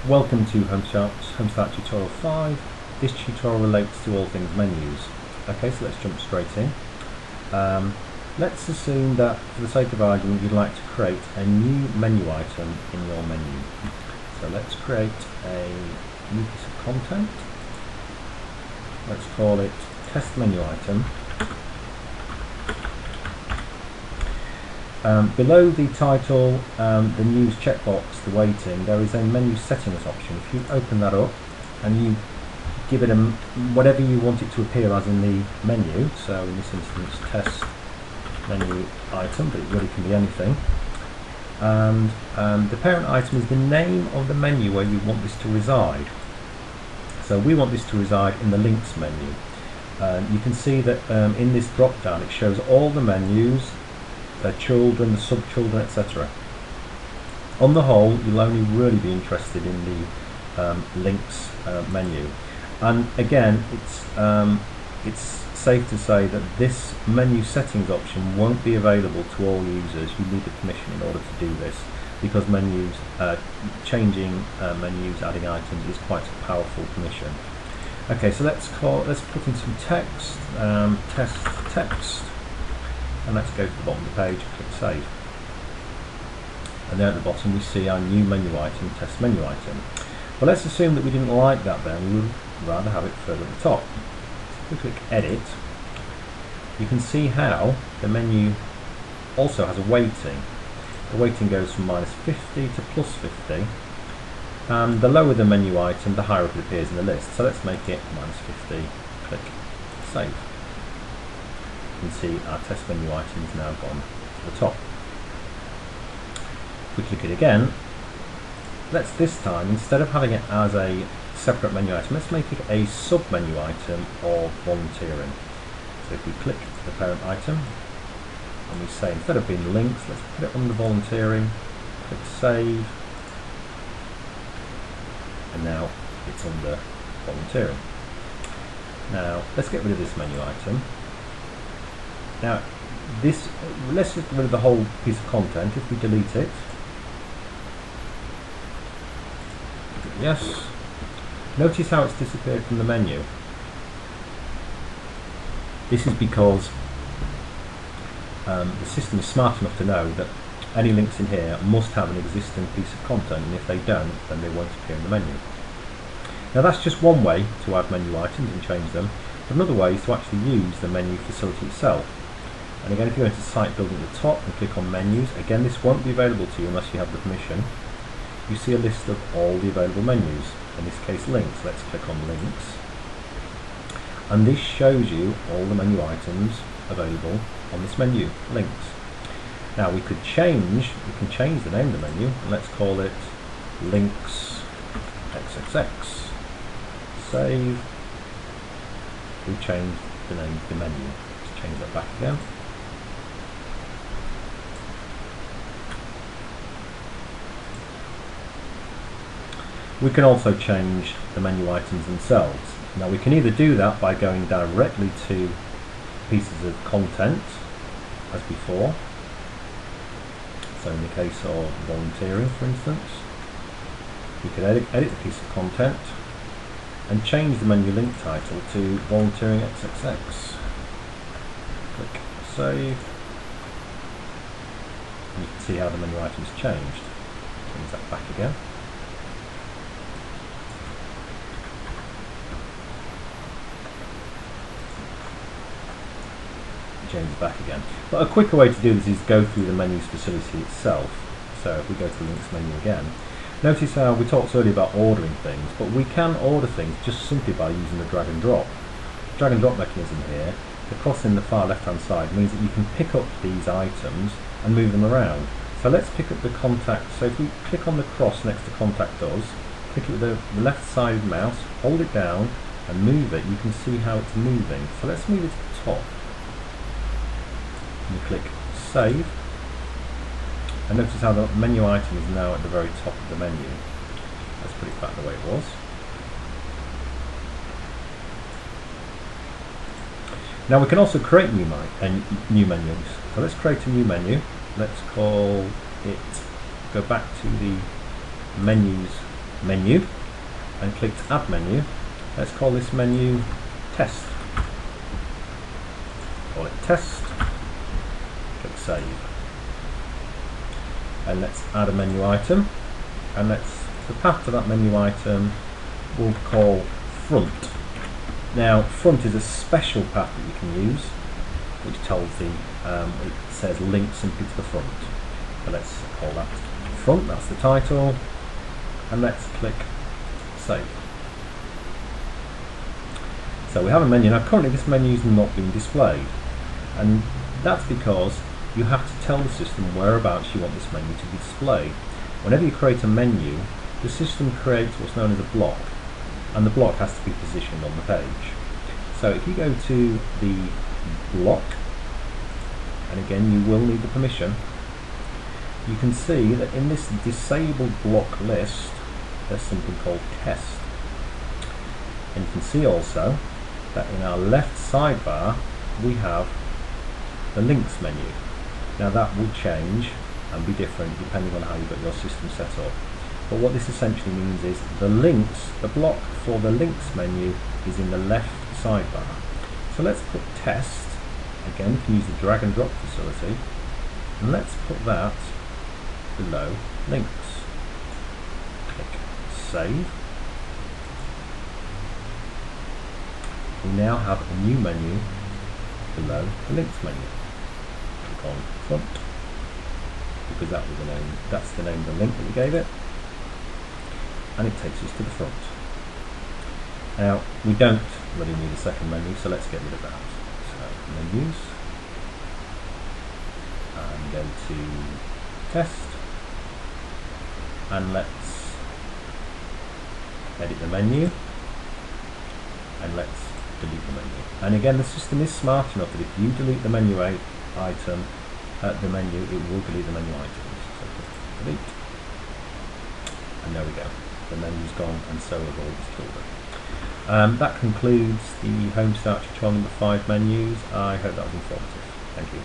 Welcome to Homestart tutorial 5. This tutorial relates to all things menus. Okay, so let's jump straight in. Let's assume that for the sake of argument you'd like to create a new menu item in your menu. So let's create a new piece of content. Let's call it test menu item. Below the title, the news checkbox, the waiting, there is a menu settings option. If you open that up and you give it whatever you want it to appear as in the menu, so in this instance test menu item, but it really can be anything, and the parent item is the name of the menu where you want this to reside. So we want this to reside in the links menu. You can see that in this drop down it shows all the menus, the children, the sub-children, etc. On the whole, you'll only really be interested in the links menu. And again, it's safe to say that this menu settings option won't be available to all users. You need the permission in order to do this, because menus, changing menus, adding items is quite a powerful permission. Okay, so let's put in some text, test text. And let's go to the bottom of the page, click save. And there at the bottom we see our new menu item, test menu item. But let's assume that we didn't like that then, we would rather have it further at the top. So if we click edit, you can see how the menu also has a weighting. The weighting goes from -50 to +50. And the lower the menu item, the higher it appears in the list. So let's make it -50, click save. You can see our test menu item is now gone to the top. If we click it again, let's this time, instead of having it as a separate menu item, let's make it a sub menu item of volunteering. So if we click the parent item and we say instead of being links, let's put it under volunteering, click save, and now it's under volunteering. Now let's get rid of this menu item. Now, let's get rid of the whole piece of content. If we delete it, yes, notice how it's disappeared from the menu. This is because the system is smart enough to know that any links in here must have an existing piece of content, and if they don't, then they won't appear in the menu. Now that's just one way to add menu items and change them, but another way is to actually use the menu facility itself. And again, if you go into site building at the top and click on menus, again this won't be available to you unless you have the permission. You see a list of all the available menus, in this case links. Let's click on links, and this shows you all the menu items available on this menu, links. Now we can change the name of the menu, and let's call it links XXX. Save. We've changed the name of the menu. Let's change that back again. We can also change the menu items themselves. Now we can either do that by going directly to pieces of content, as before. So in the case of volunteering, for instance, we could edit the piece of content and change the menu link title to volunteering XXX. Click save. And you can see how the menu item has changed. Change that back again. Change it back again. But a quicker way to do this is go through the menus facility itself. So if we go to the links menu again, notice how we talked earlier about ordering things, but we can order things just simply by using the drag and drop. The drag and drop mechanism here, the cross in the far left hand side, means that you can pick up these items and move them around. So let's pick up the contact. So if we click on the cross next to contact us, click it with the left side mouse, hold it down and move it, you can see how it's moving. So let's move it to the top. And click save, and notice how the menu item is now at the very top of the menu. Let's put it back the way it was. Now we can also create new menus. So let's create a new menu. Let's call it, go back to the menus menu and clicked add menu. Let's call this menu test. Call it test. Click save. And let's add a menu item, and the path to that menu item we'll call front. Now front is a special path that you can use, which tells it says link simply to the front. So let's call that front, that's the title, and let's click save. So we have a menu. Now currently this menu is not being displayed, and that's because you have to tell the system whereabouts you want this menu to be displayed. Whenever you create a menu, the system creates what's known as a block, and the block has to be positioned on the page. So if you go to the block, and again you will need the permission, you can see that in this disabled block list there's something called test. And you can see also that in our left sidebar we have the links menu. Now that will change and be different depending on how you've got your system set up. But what this essentially means is the block for the links menu is in the left sidebar. So let's put test, again you can use the drag and drop facility, and let's put that below links. Click save. We now have a new menu below the links menu. Click on front, because that's the name of the link that we gave it, and it takes us to the front. Now we don't really need a second menu, so let's get rid of that. So menus, and go to test, and let's edit the menu, and let's delete the menu. And again, the system is smart enough that if you delete the menu item, the menu, it will delete the menu items. So click delete, and there we go. The menu's gone, and so have all the children. That concludes the Homestart tutorial number 5 menus. I hope that was informative. Thank you.